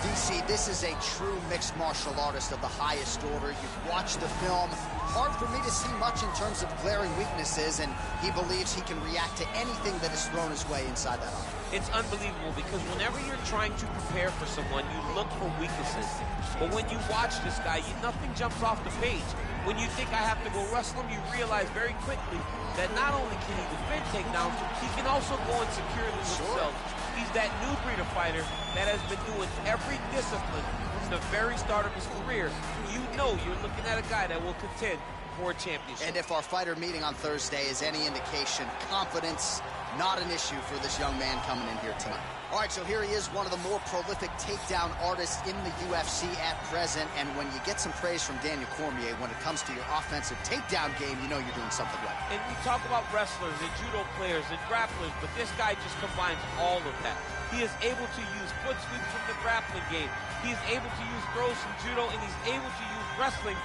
DC, this is a true mixed martial artist of the highest order. You've watched the film. Hard for me to see much in terms of glaring weaknesses, and he believes he can react to anything that is thrown his way inside that eye. It's unbelievable because whenever you're trying to prepare for someone, you look for weaknesses. But when you watch this guy, nothing jumps off the page. When you think I have to go wrestle him, you realize very quickly that not only can he defend takedowns, he can also go and secure them himself. He's that new breed of fighter that has been doing every discipline from the very start of his career. You know you're looking at a guy that will contend for a championship. And if our fighter meeting on Thursday is any indication, confidence, not an issue for this young man coming in here tonight. All right, so here he is, one of the more prolific takedown artists in the UFC at present. And when you get some praise from Daniel Cormier when it comes to your offensive takedown game, you know you're doing something right. And we talk about wrestlers and judo players and grapplers, but this guy just combines all of that. He is able to use foot sweeps from the grappling game. He is able to use throws from judo, and he's able to use wrestling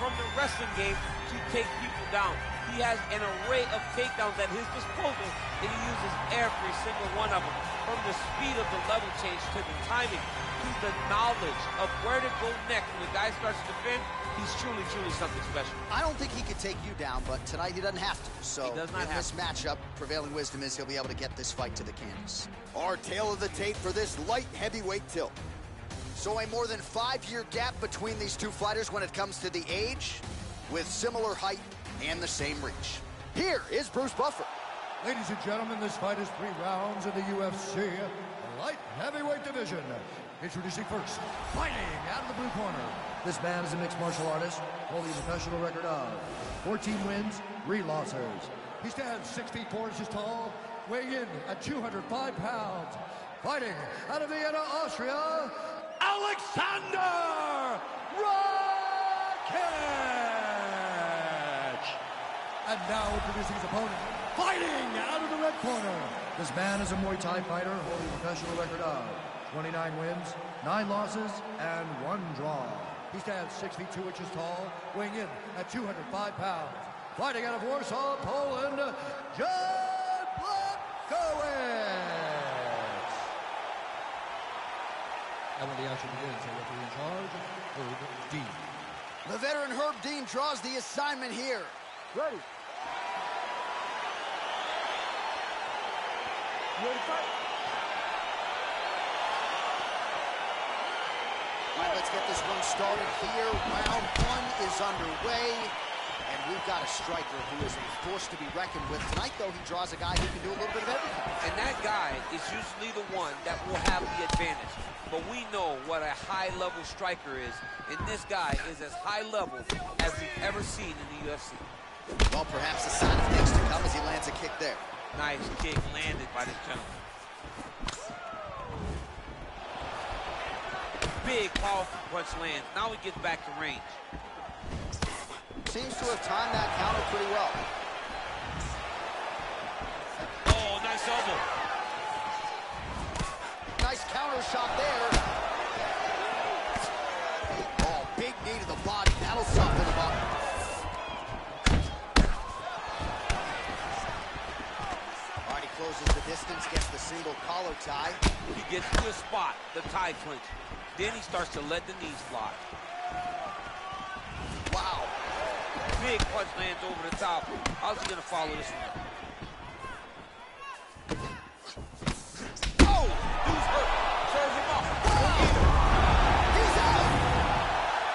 from the wrestling game to take people down. He has an array of takedowns at his disposal, and he uses every single one of them. From the speed of the level change to the timing to the knowledge of where to go next when the guy starts to defend, he's truly, truly something special. I don't think he could take you down, but tonight he doesn't have to. So he does not in have this matchup, prevailing wisdom is he'll be able to get this fight to the canvas. Our tail of the tape for this light heavyweight tilt. So a more than 5-year gap between these two fighters when it comes to the age, with similar height and the same reach. Here is Bruce Buffer. Ladies and gentlemen, this fight is 3 rounds in the UFC light heavyweight division. Introducing first, fighting out of the blue corner. This man is a mixed martial artist, holding a professional record of 14 wins, 3 losses. He stands 6 feet 4 inches tall, weighing in at 205 pounds. Fighting out of Vienna, Austria, Alexander Rakic! And now introducing his opponent, fighting out of the red corner. This man is a Muay Thai fighter holding a professional record of 29 wins, 9 losses, and 1 draw. He stands 6 feet 2 inches tall, weighing in at 205 pounds. Fighting out of Warsaw, Poland, Jan Blachowicz. And when the action begins, the referee in charge, Herb Dean. The veteran Herb Dean draws the assignment here. Ready. All right, let's get this one started here. Round 1 is underway, and we've got a striker who is a force to be reckoned with. Tonight, though, he draws a guy who can do a little bit of everything. And that guy is usually the one that will have the advantage. But we know what a high-level striker is, and this guy is as high level as we've ever seen in the UFC. Well, perhaps a sign of things to come as he lands a kick there. Nice kick landed by this gentleman. Big, powerful punch lands. Now he gets back to range. Seems to have timed that counter pretty well. Oh, nice elbow. Nice counter shot there. Oh, big knee to the body. That'll soften him up. All right, he closes the distance, gets the single collar tie. He gets to a spot, the tie clinch. Then he starts to let the knees fly. Wow. Big punch lands over the top. How's he gonna follow this one? Oh! Dude's hurt. Serve him up. He's out!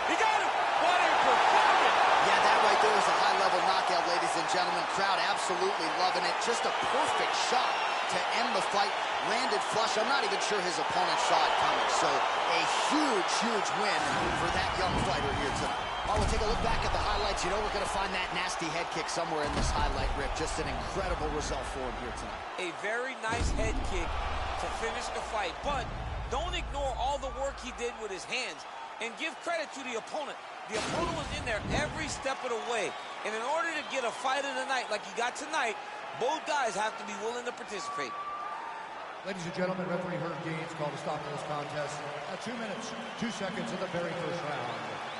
He got him! What a performance! Yeah, that right there was a high-level knockout, ladies and gentlemen. Crowd absolutely loving it. Just a perfect shot to end the fight. Landed flush. I'm not even sure his opponent saw it coming. So a huge, huge win for that young fighter here tonight. Oh, we'll take a look back at the highlights. You know we're going to find that nasty head kick somewhere in this highlight rip. Just an incredible result for him here tonight. A very nice head kick to finish the fight. But don't ignore all the work he did with his hands. And give credit to the opponent. The opponent was in there every step of the way. And in order to get a fight of the night like he got tonight, both guys have to be willing to participate. Ladies and gentlemen, referee Herb Dean's called to stop this contest at 2 minutes, 2 seconds of the very first round.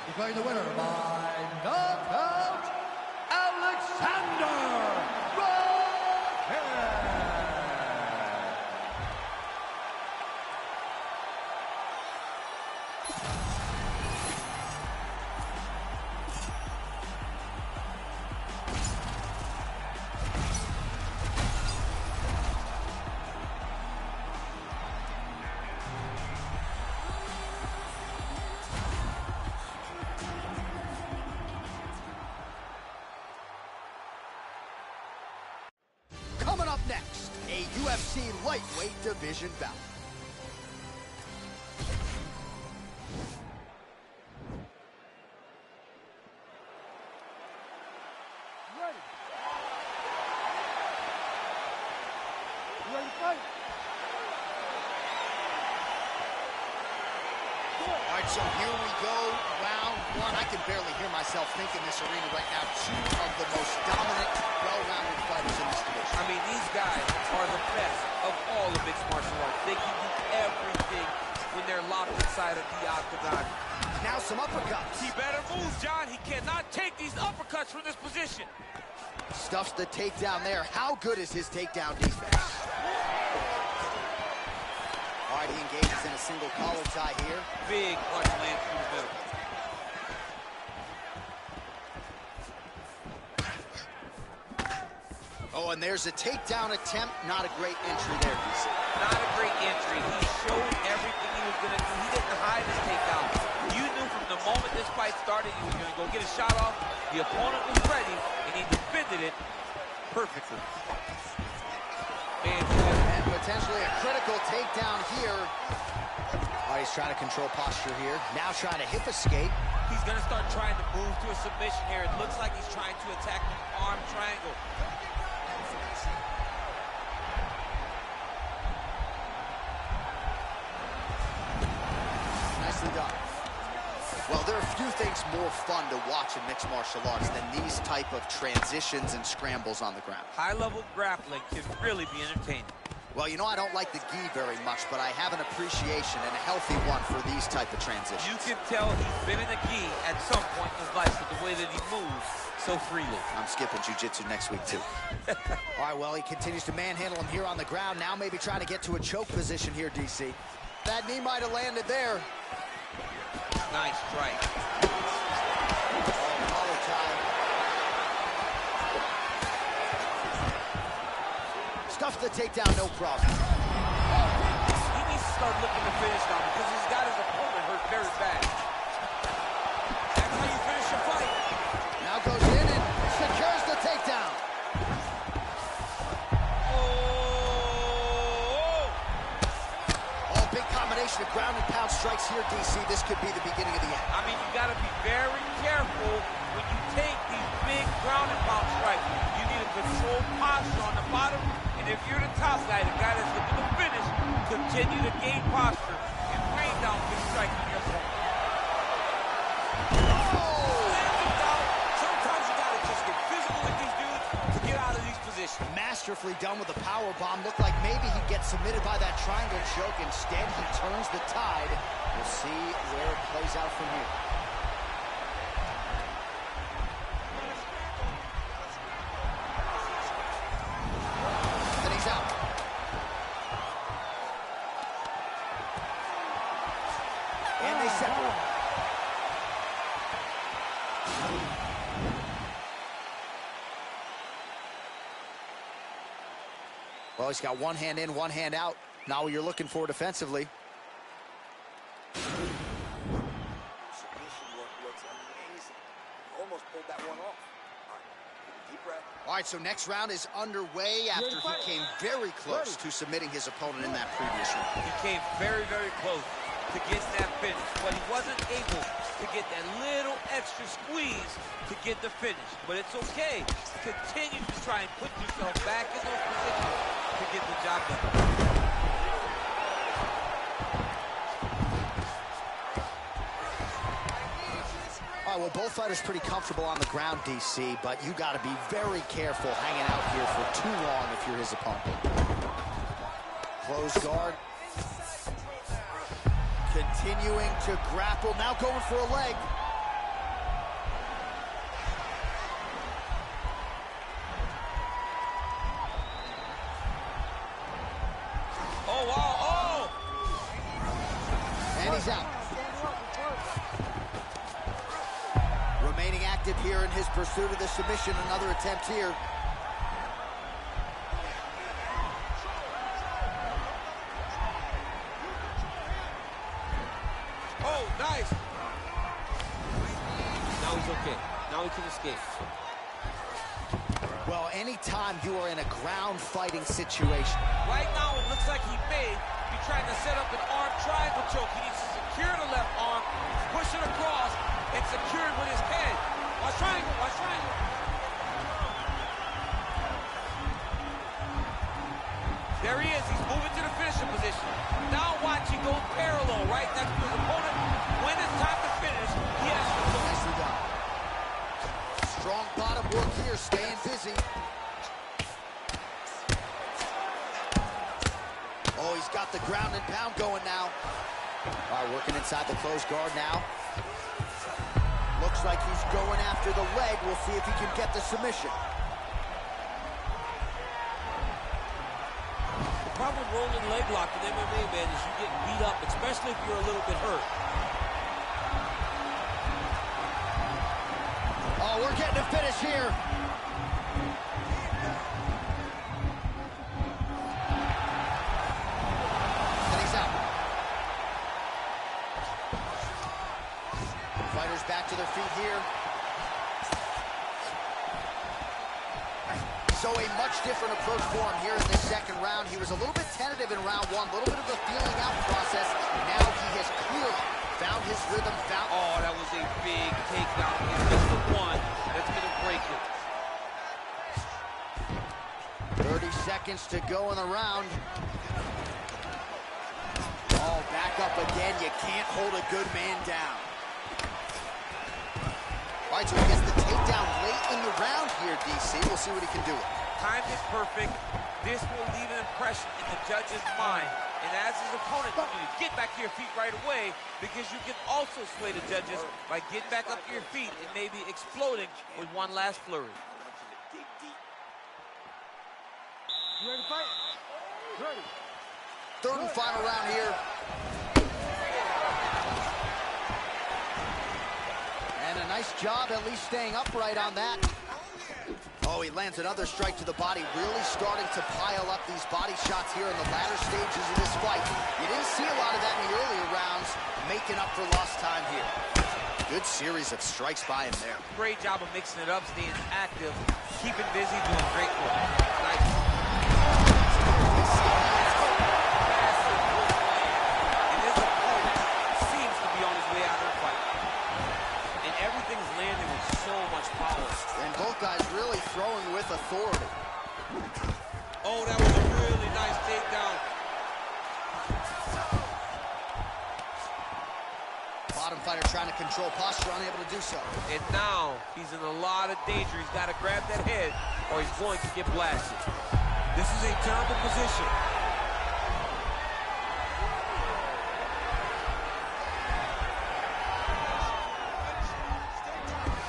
Declaring the winner by knockout, Alexander Rakic. UFC lightweight division bout. Ready to fight? All right, so here we go, round one. I can barely hear myself think in this arena right now. Two of the most dominant, well-rounded fighters in this division. I mean, these guys are the best of all of mixed martial arts. They can do everything when they're locked inside of the octagon. Now some uppercuts. He better move, John. He cannot take these uppercuts from this position. Stuffs the takedown there. How good is his takedown defense? All right, he engages in a single collar tie here. Big punch lands through the middle. Oh, and there's a takedown attempt. Not a great entry there, DC. Not a great entry. He showed everything he was going to do. He didn't hide his takedown. You knew from the moment this fight started he was going to go get a shot off. The opponent was ready, and he defended it perfectly. And potentially a critical takedown here. Oh, he's trying to control posture here. Now trying to hip escape. He's going to start trying to move to a submission here. It looks like he's trying to attack the arm triangle. Nicely done. Well, there are few things more fun to watch in mixed martial arts than these type of transitions and scrambles on the ground. High-level grappling can really be entertaining. Well, you know, I don't like the gi very much, but I have an appreciation and a healthy one for these type of transitions. You can tell he's been in a gi at some point in his life with the way that he moves so freely. I'm skipping jiu-jitsu next week, too. All right, well, he continues to manhandle him here on the ground. Now maybe trying to get to a choke position here, DC. That knee might have landed there. Nice strike. Collar tie. Stuffs the takedown, no problem. He needs to start looking to finish now because he's got his opponent hurt very bad. That's how you finish a fight. Now goes in and secures the takedown. Oh, big combination of ground and pound strikes here, DC. This could be the beginning of the end. I mean, you got to be very careful when you take these big ground and pound strikes. You need a controlled posture on the bottom, and if you're the top guy, the guy that's looking to finish, continue to gain posture and rain down big strikes on your opponent. Sometimes you got to just get physical with these dudes to get out of these positions. Masterfully done with a power bomb. Looked like maybe he'd get submitted by that triangle choke. Instead, he turns the tide. We'll see where it plays out from here. And he's out. And they separate. Well, he's got one hand in, one hand out. Now what you're looking for defensively. Submission work looks amazing. Almost pulled that one off. All right, deep breath. All right, so next round is underway after he came very close to submitting his opponent in that previous round. He came very, very close to getting that finish, but he wasn't able to get that little extra squeeze to get the finish. But it's okay. Continue to try and put yourself back in those positions to get the job done. All right, well, both fighters pretty comfortable on the ground, DC, but you got to be very careful hanging out here for too long if you're his opponent. Close guard. Continuing to grapple, now going for a leg. Oh, wow, oh! And he's out. Remaining active here in his pursuit of the submission. Another attempt here. Oh, nice! Now he's okay. Now he can escape. Well, anytime you are in a ground fighting situation. Right now, it looks like he may be trying to set up an arm triangle choke. He needs to secure the left arm, push it across, and secure it with his head. Watch triangle, watch triangle. There he is. He's moving to the finishing position. Now watch, he goes parallel right next to his opponent. When it's time to finish, he has to finish. Nicely done. Strong bottom work here, staying busy. Oh, he's got the ground and pound going now. All right, working inside the closed guard now. Looks like he's going after the leg. We'll see if he can get the submission. The problem with rolling leg lock in MMA, man, is you get beat up, especially if you're a little bit hurt. Oh, we're getting a finish here. And he's out. Fighters back to their feet here. So a much different approach for him here in this second round. He was a little bit tentative in round one, a little bit of a feeling out process. Now he has clearly found his rhythm. Oh, that was a big takedown. He's just the one that's going to break it. 30 seconds to go in the round. Oh, back up again. You can't hold a good man down. All right, so he gets the takedown late in the round here, DC. We'll see what he can do. Time is perfect. This will leave an impression in the judge's mind. And as his opponent, you need to get back to your feet right away, because you can also sway the judges by getting back up to your feet and maybe exploding with one last flurry. You ready to fight? Ready. Third and final round here. And a nice job at least staying upright on that. Oh, he lands another strike to the body, really starting to pile up these body shots here in the latter stages of this fight. You didn't see a lot of that in the earlier rounds, making up for lost time here. Good series of strikes by him there. Great job of mixing it up, staying active, keeping busy, doing great work. Nice. And his opponent seems to be on his way out of the fight. And everything's landing with so much power. And both guys really throwing with authority. Oh, that was a really nice takedown. Bottom fighter trying to control posture, unable to do so. And now he's in a lot of danger. He's got to grab that head or he's going to get blasted. This is a terrible position.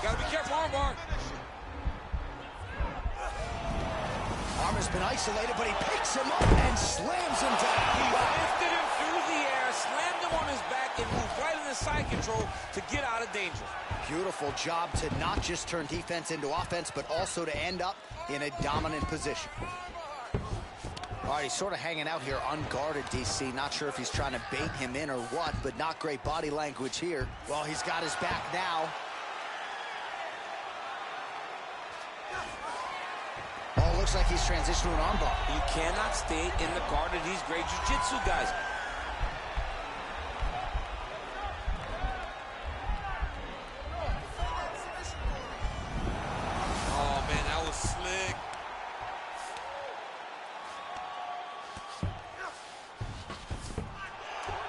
Gotta be careful, armbar. Arm has been isolated, but he picks him up and slams him down. He lifted him through the air, slammed him on his back, and moved right into side control to get out of danger. Beautiful job to not just turn defense into offense, but also to end up in a dominant position. All right, he's sort of hanging out here unguarded, DC. Not sure if he's trying to bait him in or what, but not great body language here. Well, he's got his back now. Oh, looks like he's transitioned to an armbar. You cannot stay in the guard of these great jiu-jitsu guys. Oh, man, that was slick.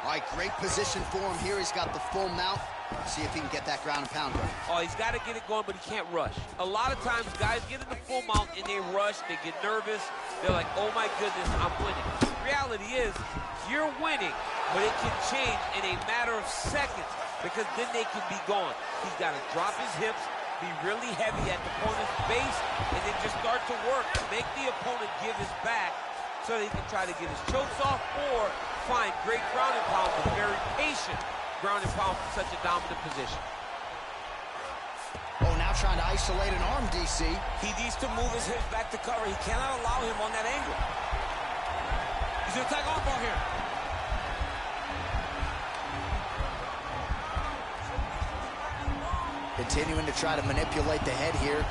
All right, great position for him here. He's got the full mount. See if he can get that ground and pound going. Oh, he's got to get it going, but he can't rush. A lot of times, guys get in the full mount and they rush, they get nervous. They're like, oh my goodness, I'm winning. The reality is, you're winning, but it can change in a matter of seconds, because then they can be gone. He's got to drop his hips, be really heavy at the opponent's base, and then just start to work. Make the opponent give his back so that he can try to get his chokes off or find great ground and pound, but very patient ground and pound from such a dominant position. Oh, now trying to isolate an arm, DC. He needs to move his hips back to cover. He cannot allow him on that angle. He's going to attack armbar here. Continuing to try to manipulate the head here.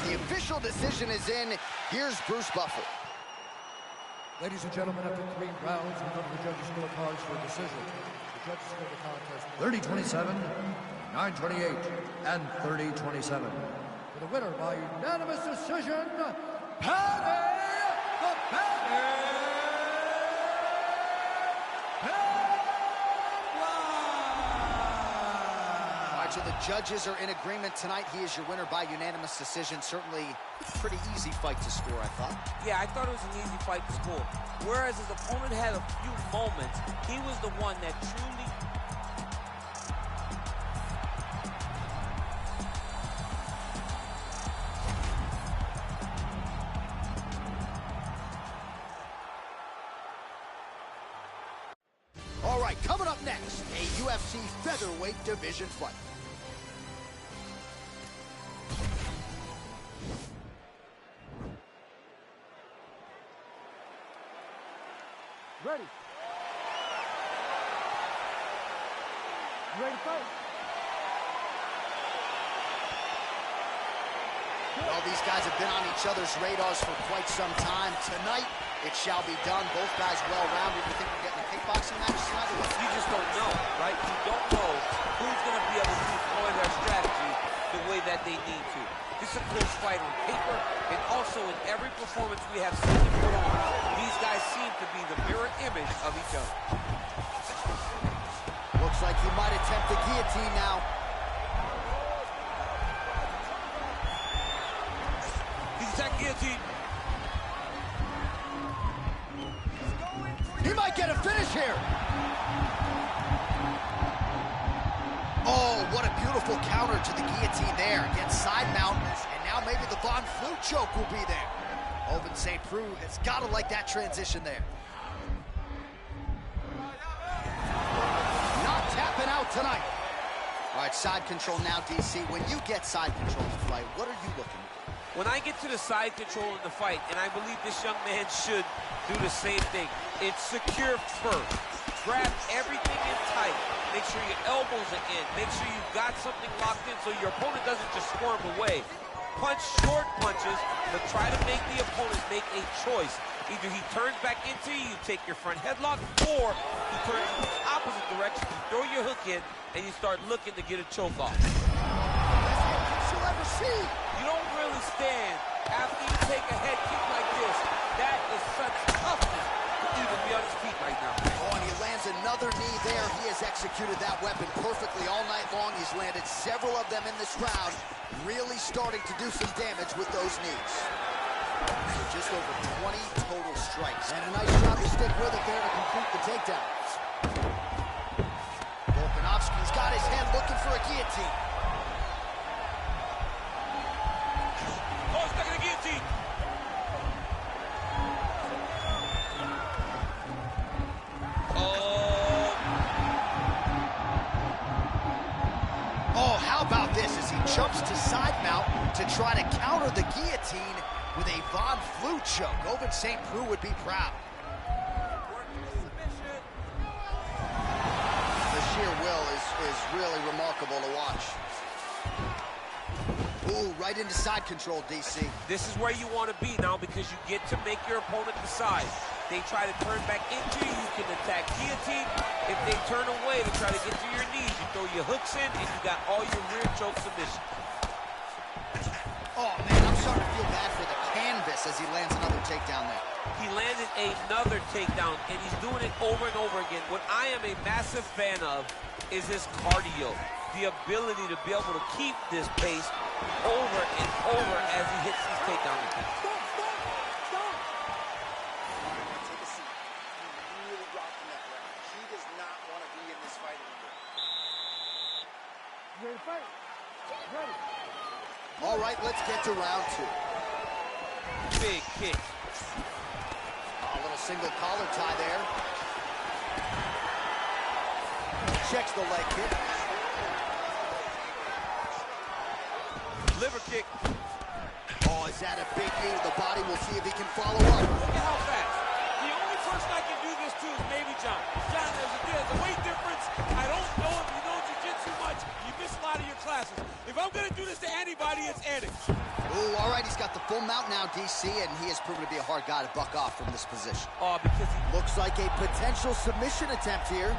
The official decision is in. Here's Bruce Buffer. Ladies and gentlemen, after 3 rounds, we go to the judges' scorecards for a decision. The judges score the contest 30-27, 9-28, and 30-27. For the winner by unanimous decision, Paddy the Baddy! So the judges are in agreement tonight. He is your winner by unanimous decision. Certainly a pretty easy fight to score, I thought. Yeah, I thought it was an easy fight to score. Whereas his opponent had a few moments, he was the one that truly... All right, coming up next, a UFC featherweight division fight. Ready. Ready to fight. Well, these guys have been on each other's radars for quite some time. Tonight, it shall be done. Both guys well-rounded. You think we're getting a kickboxing match tonight? You just don't know, right? You don't know who's going to be able to deploy their strategy the way that they need to. This is a close fight on paper, and also in every performance we have seen them put on, these guys seem to be the mirror image of each other. Looks like he might attempt the guillotine now. He's attacking guillotine. He might get a finish here. Oh, what a beautiful counter to the guillotine there. Against side mount, and now maybe the Von Flue choke will be there. Ovince St. Preux has got to like that transition there. Not tapping out tonight. All right, side control now, DC. When you get side control in the fight, what are you looking for? When I get to the side control in the fight, and I believe this young man should do the same thing, it's secure first. Grab everything in tight. Make sure your elbows are in. Make sure you've got something locked in so your opponent doesn't just squirm away. Punch short punches, but try to make the opponent make a choice. Either he turns back into you, you take your front headlock, or he turns in the opposite direction, you throw your hook in, and you start looking to get a choke off. Best hit you'll ever see. You don't really stand after you take a head kick like this. That is such toughness to even be on his feet right now. Oh, and he lands another knee there. He has executed that weapon perfectly all night long. He's landed several of them in this round, really starting to do some damage with those knees. So just over 20 total strikes. And a nice job to stick with it there to complete the takedown. Volkanovski's got his head looking for a guillotine. Oh, stuck in the guillotine. Oh, how about this as he jumps to side mount to try to counter the guillotine with a Von Flue choke. Ovince St. Preux would be proud. The sheer will is really remarkable to watch. Ooh, right into side control, DC. This is where you want to be now because you get to make your opponent decide. They try to turn back into you, you can attack guillotine. If they turn away to try to get to your knees, you throw your hooks in and you got all your rear choke submission. Oh, man, I'm starting to feel bad for the canvas as he lands another takedown there. He landed another takedown, and he's doing it over and over again. What I am a massive fan of is his cardio, the ability to be able to keep this pace over and over as he hits these takedown attempts. Ready to fight. Ready. All right, let's get to round 2. Big kick. A little single collar tie there. Checks the leg kick. Liver kick. Oh, is that a big knee to the body? We'll see if he can follow up. Look at how fast. The only person I can do this to is maybe John. John, there's a weight difference. I don't know if you know jiu-jitsu much. You miss a lot of your classes. If I'm going to do this to anybody, it's Eddie. Ooh, all right, he's got the full mount now, DC, and he has proven to be a hard guy to buck off from this position. Oh, because he looks like a potential submission attempt here.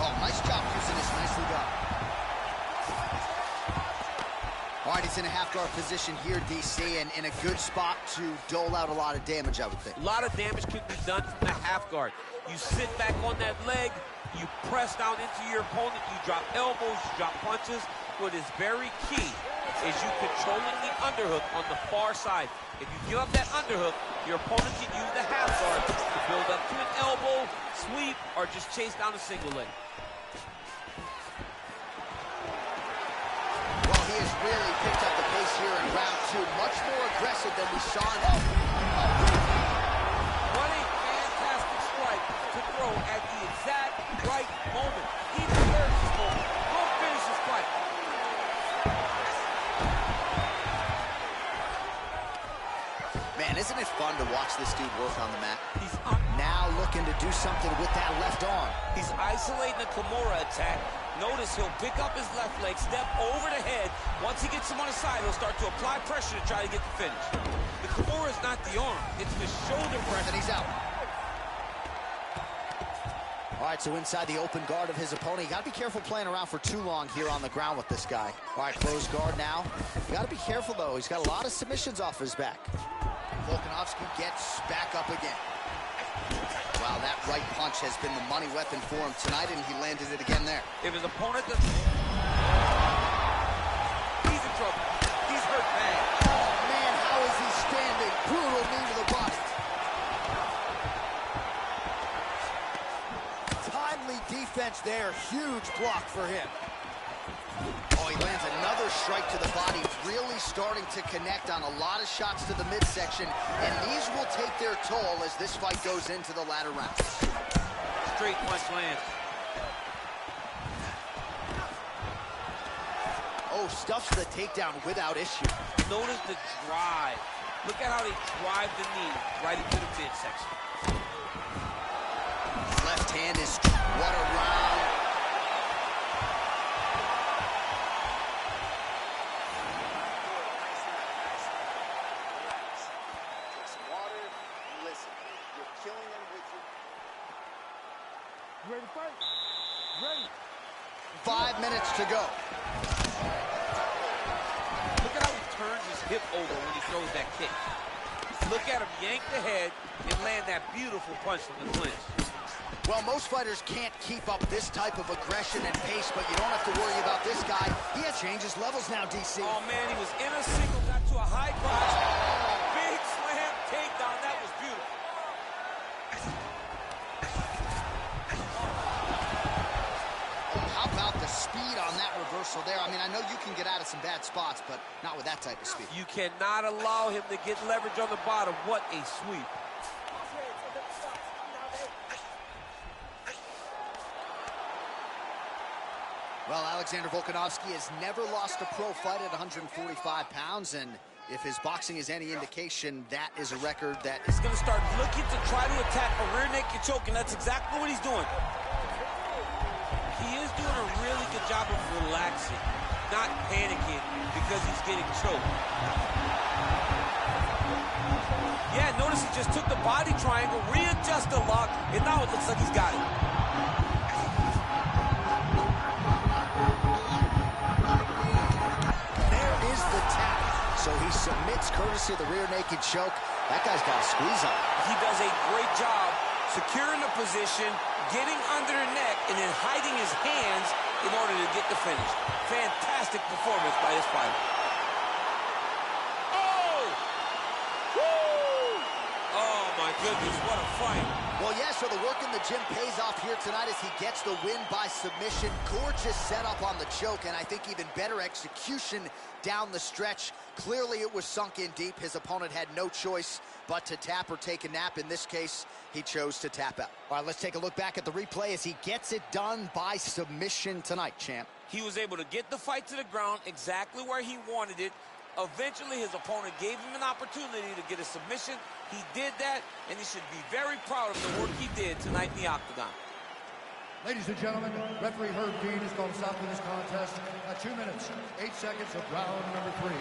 Oh, nice job using this. Nicely done. All right, he's in a half-guard position here, DC, and in a good spot to dole out a lot of damage, I would think. A lot of damage can be done from the half guard. You sit back on that leg, you press down into your opponent, you drop elbows, you drop punches. What is very key is you controlling the underhook on the far side. If you give up that underhook, your opponent can use the half guard to build up to an elbow, sweep, or just chase down a single leg. Well, he has really picked up the pace here in round 2. Much more aggressive than we saw in What a fantastic strike to throw at the exact right moment. He deserves this moment. Go finish this fight. Man, isn't it fun to watch this dude work on the mat? He's Now looking to do something with that left arm. He's isolating the Kimura attack. Notice he'll pick up his left leg, step over the head. Once he gets him on the side, he'll start to apply pressure to try to get the finish. The Kimura is not the arm. It's the shoulder press. And he's out. All right, so inside the open guard of his opponent. You got to be careful playing around for too long here on the ground with this guy. All right, closed guard now. You got to be careful, though. He's got a lot of submissions off his back. Volkanovski gets back up again. Wow, that right punch has been the money weapon for him tonight, and he landed it again there. If his opponent does... He's in trouble. He's hurt bad. Oh, man, how is he standing? Brutal knee to the body. Timely defense there. Huge block for him. Oh, he lands another strike to the body, really starting to connect on a lot of shots to the midsection, and these will take their toll as this fight goes into the latter rounds. Straight punch lands. Oh, stuffs the takedown without issue. Notice the drive. Look at how they drive the knee right into the midsection. Left hand is what a round. Ready to fight? Ready. 5 minutes to go. Look at how he turns his hip over when he throws that kick. Look at him yank the head and land that beautiful punch from the clinch. Well, most fighters can't keep up this type of aggression and pace, but you don't have to worry about this guy. He has changed his levels now, DC. Oh, man, he was in a single, got to a high cross. Big slam takedown. That was beautiful. How about the speed on that reversal there? I mean, I know you can get out of some bad spots, but not with that type of speed. You cannot allow him to get leverage on the bottom. What a sweep. Well, Alexander Volkanovski has never lost a pro fight at 145 pounds, and if his boxing is any indication, that is a record that is He's going to start looking to try to attack a rear naked choke, and that's exactly what he's doing. He is doing a really good job of relaxing, not panicking because he's getting choked. Yeah, notice he just took the body triangle, readjust the lock, and now it looks like he's got it. There is the tap. So he submits courtesy of the rear naked choke. That guy's got a squeeze on. He does a great job securing the position, getting under the neck, and then hiding his hands in order to get the finish. Fantastic performance by this fighter. Oh! Woo! Oh, my goodness, what a fight. Well, yeah, so the work in the gym pays off here tonight as he gets the win by submission. Gorgeous setup on the choke, and I think even better execution down the stretch. Clearly, it was sunk in deep. His opponent had no choice but to tap or take a nap. In this case, he chose to tap out. All right, let's take a look back at the replay as he gets it done by submission tonight, champ. He was able to get the fight to the ground exactly where he wanted it. Eventually, his opponent gave him an opportunity to get a submission. He did that, and he should be very proud of the work he did tonight in the octagon. Ladies and gentlemen, referee Herb Dean has called a stop to this contest at 2 minutes, 8 seconds of round number 3.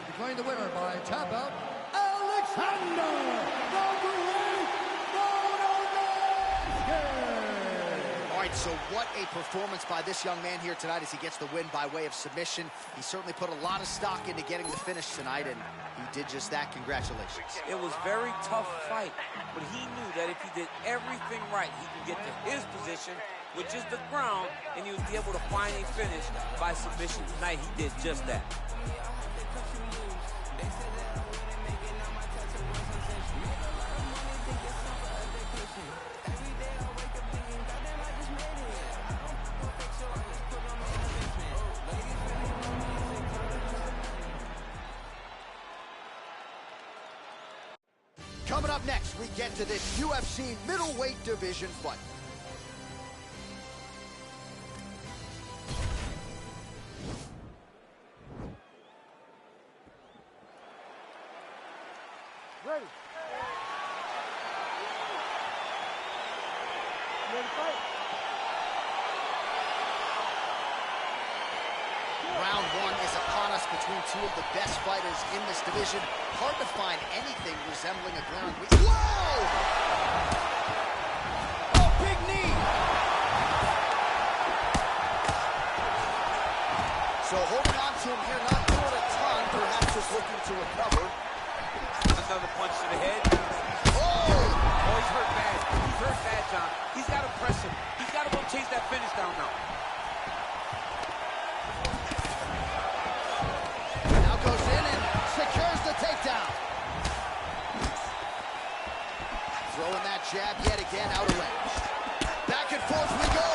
Declaring the winner by tap out, Alexander the Great Volkanovski! All right, so what a performance by this young man here tonight as he gets the win by way of submission. He certainly put a lot of stock into getting the finish tonight, and he did just that. Congratulations. It was a very tough fight, but he knew that if he did everything right, he can get to his position, which is the ground, and he would be able to find a finish by submission. Tonight, he did just that. Coming up next, we get to this UFC middleweight division fight. Ready. Ready to fight? Round one is upon us between two of the best fighters in this division. Hard to find anything resembling a ground. Whoa! Oh, big knee! So holding on to him here, not doing a ton, perhaps just looking to recover. Another punch to the head. Oh! Oh, he's hurt bad. He's hurt bad, John. He's got to press him. He's got to go chase that finish down now. Now goes in and secures the takedown. Throwing that jab yet again out of range. Back and forth we go.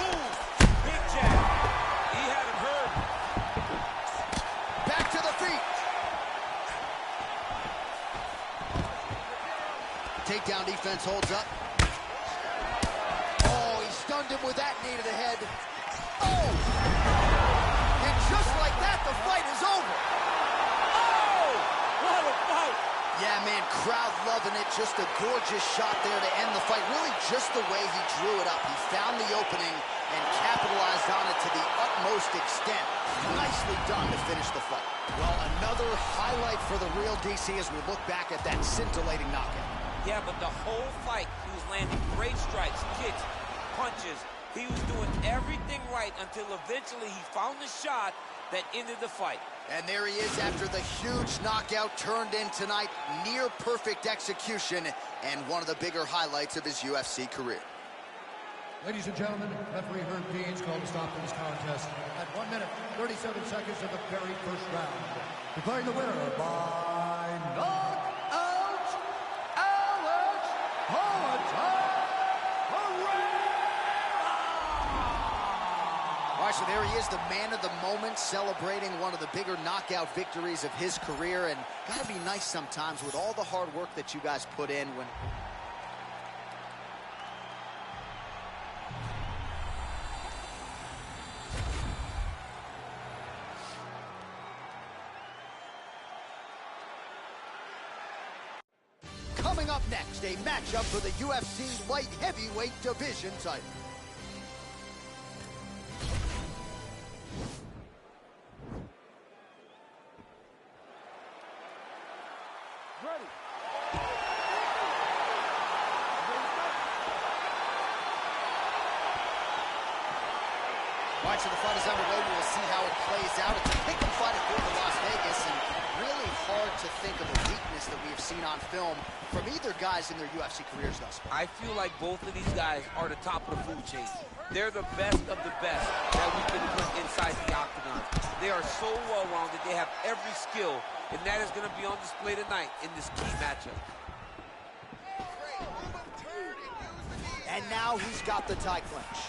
Boom! Big jab. He had him hurt. Back to the feet. Takedown defense holds up. Oh, he stunned him with that knee to the head. Oh! And just like that, the fight is over. Oh! What a fight! Yeah, man, crowd loving it. Just a gorgeous shot there to end the fight. Really just the way he drew it up. He found the opening and capitalized on it to the utmost extent. Nicely done to finish the fight. Well, another highlight for the real DC as we look back at that scintillating knockout. Yeah, but the whole fight, he was landing great strikes, kicks, punches. He was doing everything right until eventually he found the shot that ended the fight. And there he is after the huge knockout turned in tonight. Near perfect execution and one of the bigger highlights of his UFC career. Ladies and gentlemen, referee Herb Dean's called a stop to this contest at 1 minute, 37 seconds of the very first round. Declaring the winner by knockout, Alex All right, so there he is, the man of the moment, celebrating one of the bigger knockout victories of his career. And gotta be nice sometimes with all the hard work that you guys put in when... Coming up next, a matchup for the UFC light heavyweight division title. Ready. All right, so the fight is underway. We'll see how it plays out. It's a pick-em fight at Las Vegas, and really hard to think of a weakness that we have seen on film from either guys in their UFC careers thus far. I feel like both of these guys are the top of the food chain. They're the best of the best that we can put inside the octagon. They are so well-rounded. They have every skill, and that is going to be on display tonight in this key matchup. And now he's got the tie clinch.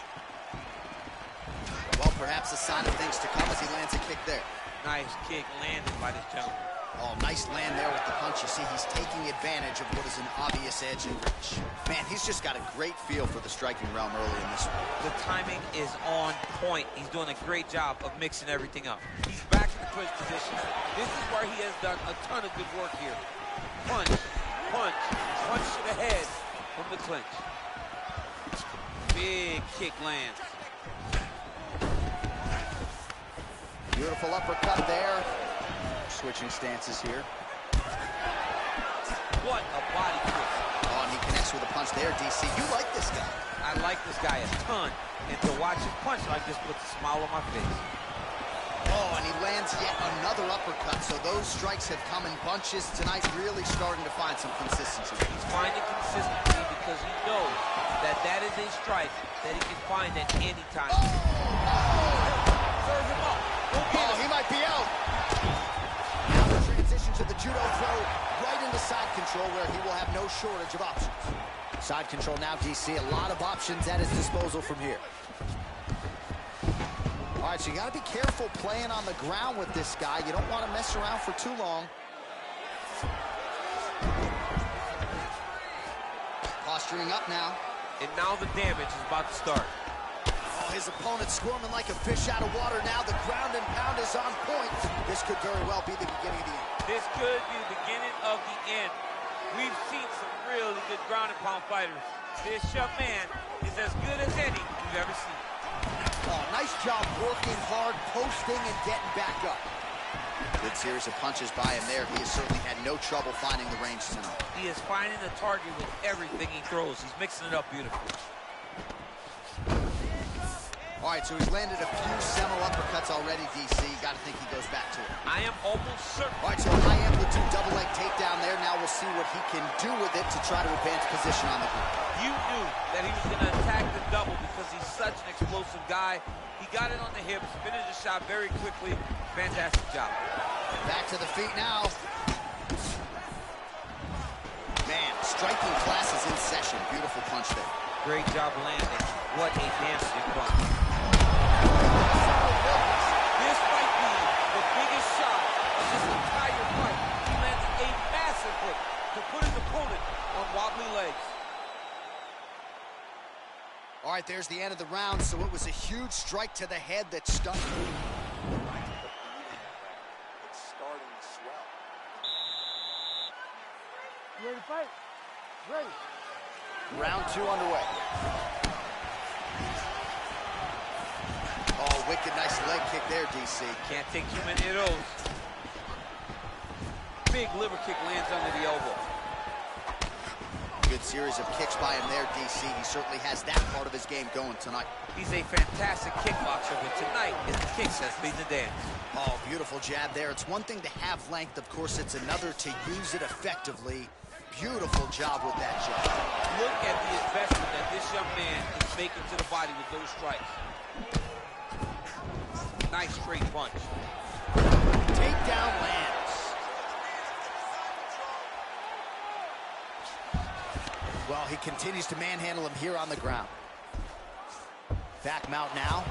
Well, perhaps a sign of things to come as he lands a kick there. Nice kick landed by this gentleman. Oh, nice land there with the punch. You see, he's taking advantage of what is an obvious edge and reach. Man, he's just got a great feel for the striking realm early in this one. The timing is on point. He's doing a great job of mixing everything up. He's back in the clinch position. This is where he has done a ton of good work here. Punch, punch, punch to the head from the clinch. Big kick lands. Beautiful uppercut there. Switching stances here. What a body kick. Oh, and he connects with a punch there, DC. You like this guy. I like this guy a ton. And to watch him punch like this puts a smile on my face. Oh, and he lands yet another uppercut. So those strikes have come in bunches tonight, really starting to find some consistency. He's finding consistency because he knows that that is a strike that he can find at any time. Serve him up. Oh, he might be out. Now the transition to the judo throw right into side control where he will have no shortage of options. Side control now, DC. A lot of options at his disposal from here. All right, so you got to be careful playing on the ground with this guy. You don't want to mess around for too long. Posturing up now. And now the damage is about to start. Oh, his opponent squirming like a fish out of water now. The ground and pound is on point. This could very well be the beginning of the end. This could be the beginning of the end. We've seen some really good ground and pound fighters. This young man is as good as any you've ever seen. Oh, nice job working hard, posting, and getting back up. Good series of punches by him there. He has certainly had no trouble finding the range tonight. He is finding the target with everything he throws. He's mixing it up beautifully. All right, so he's landed a few seminal uppercuts already, DC. Got to think he goes back to it. I am almost certain. All right, so a high-amplitude double leg takedown there. Now we'll see what he can do with it to try to advance position on the ground. You knew that he was going to attack the double because he's such an explosive guy. He got it on the hips, finished the shot very quickly. Fantastic job. Back to the feet now. Man, striking class is in session. Beautiful punch there. Great job landing. What a damaging punch. This might be the biggest shot of this entire fight. He landed a massive hook to put his opponent on wobbly legs. All right, there's the end of the round, so it was a huge strike to the head that stunned him. It's starting to swell. You ready to fight? Ready. Round 2 underway. Oh, wicked nice leg kick there, DC. Can't take too many of those. Big liver kick lands under the elbow. Good series of kicks by him there, DC. He certainly has that part of his game going tonight. He's a fantastic kickboxer, but tonight is the kicks that lead the dance. Oh, beautiful jab there. It's one thing to have length. Of course, it's another to use it effectively. Beautiful job with that jab. Look at the investment that this young man is making to the body with those strikes. Nice straight punch. Takedown lands. Well, he continues to manhandle him here on the ground. Back mount now.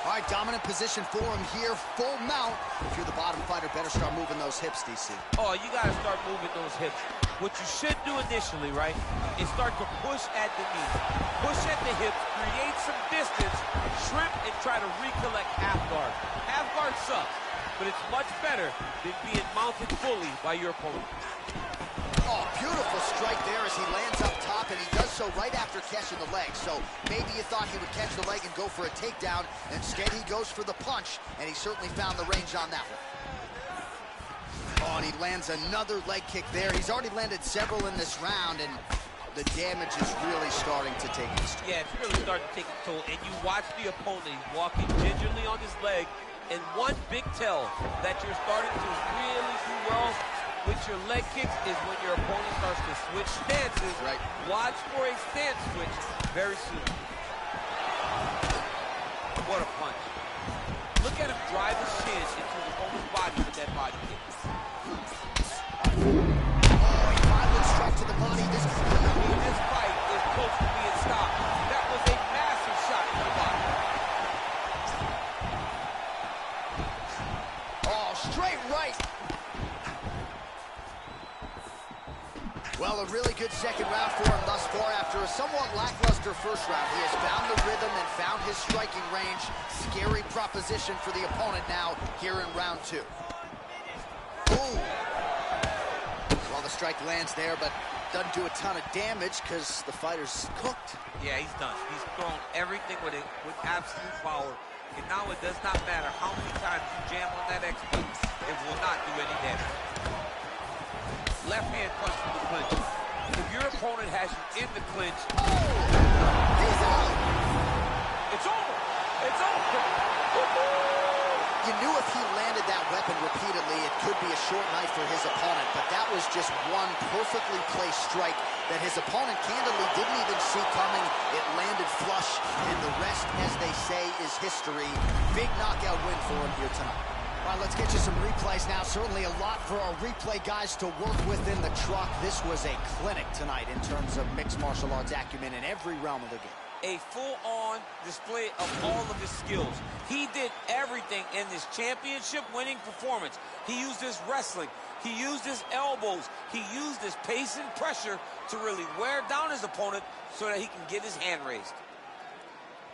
All right, dominant position for him here. Full mount. If you're the bottom fighter, better start moving those hips, DC. Oh, you got to start moving those hips. What you should do initially, right, is start to push at the knee. Push at the hips, create some distance, shrimp, and try to recollect half guard. Half guard sucks, but it's much better than being mounted fully by your opponent. Oh, beautiful strike there as he lands up top, and he does so right after catching the leg. So maybe you thought he would catch the leg and go for a takedown. Instead, he goes for the punch, and he certainly found the range on that one. Oh, and he lands another leg kick there. He's already landed several in this round, and the damage is really starting to take its toll. Yeah, it's really starting to take its toll, and you watch the opponent. He's walking gingerly on his leg, and one big tell that you're starting to really do well with your leg kicks is when your opponent starts to switch stances. Right. Watch for a stance switch very soon. What a punch. Look at him drive his shin into his opponent's body with that body kick. Oh, he finally struck to the body. This fight is close to being stopped. That was a massive shot to the body. Oh, straight right. Well, a really good second round for him thus far. After a somewhat lackluster first round, he has found the rhythm and found his striking range. Scary proposition for the opponent now here in round 2. Ooh. Well, the strike lands there, but doesn't do a ton of damage because the fighter's cooked. Yeah, he's done. He's thrown everything with absolute power. And now it does not matter how many times you jam on that XP, it will not do any damage. Left hand punch from the clinch. If your opponent has you in the clinch, He's out! it's over. It's over. You knew if he landed that weapon repeatedly, it could be a short night for his opponent, but that was just one perfectly placed strike that his opponent candidly didn't even see coming. It landed flush, and the rest, as they say, is history. Big knockout win for him here tonight. All right, let's get you some replays now. Certainly a lot for our replay guys to work with in the truck. This was a clinic tonight in terms of mixed martial arts acumen in every realm of the game. A full-on display of all of his skills. He did everything in this championship-winning performance. He used his wrestling. He used his elbows. He used his pace and pressure to really wear down his opponent so that he can get his hand raised.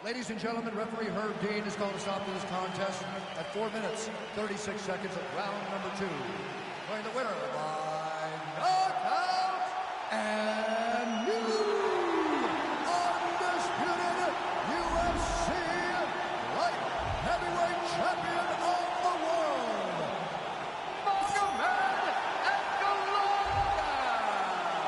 Ladies and gentlemen, referee Herb Dean has called a stop to this contest at 4 minutes, 36 seconds of round number 2. Declaring the winner by knockout and new undisputed UFC light heavyweight champion of the world, Magomed Ankalaev.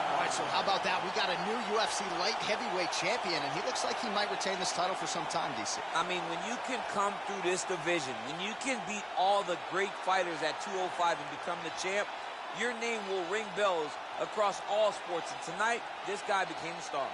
All right, so how about that? We got a new UFC light heavyweight champion, and he looks like he might retain this title for some time, DC. I mean, when you can come through this division, when you can beat all the great fighters at 205 and become the champ, your name will ring bells across all sports. And tonight, this guy became a star.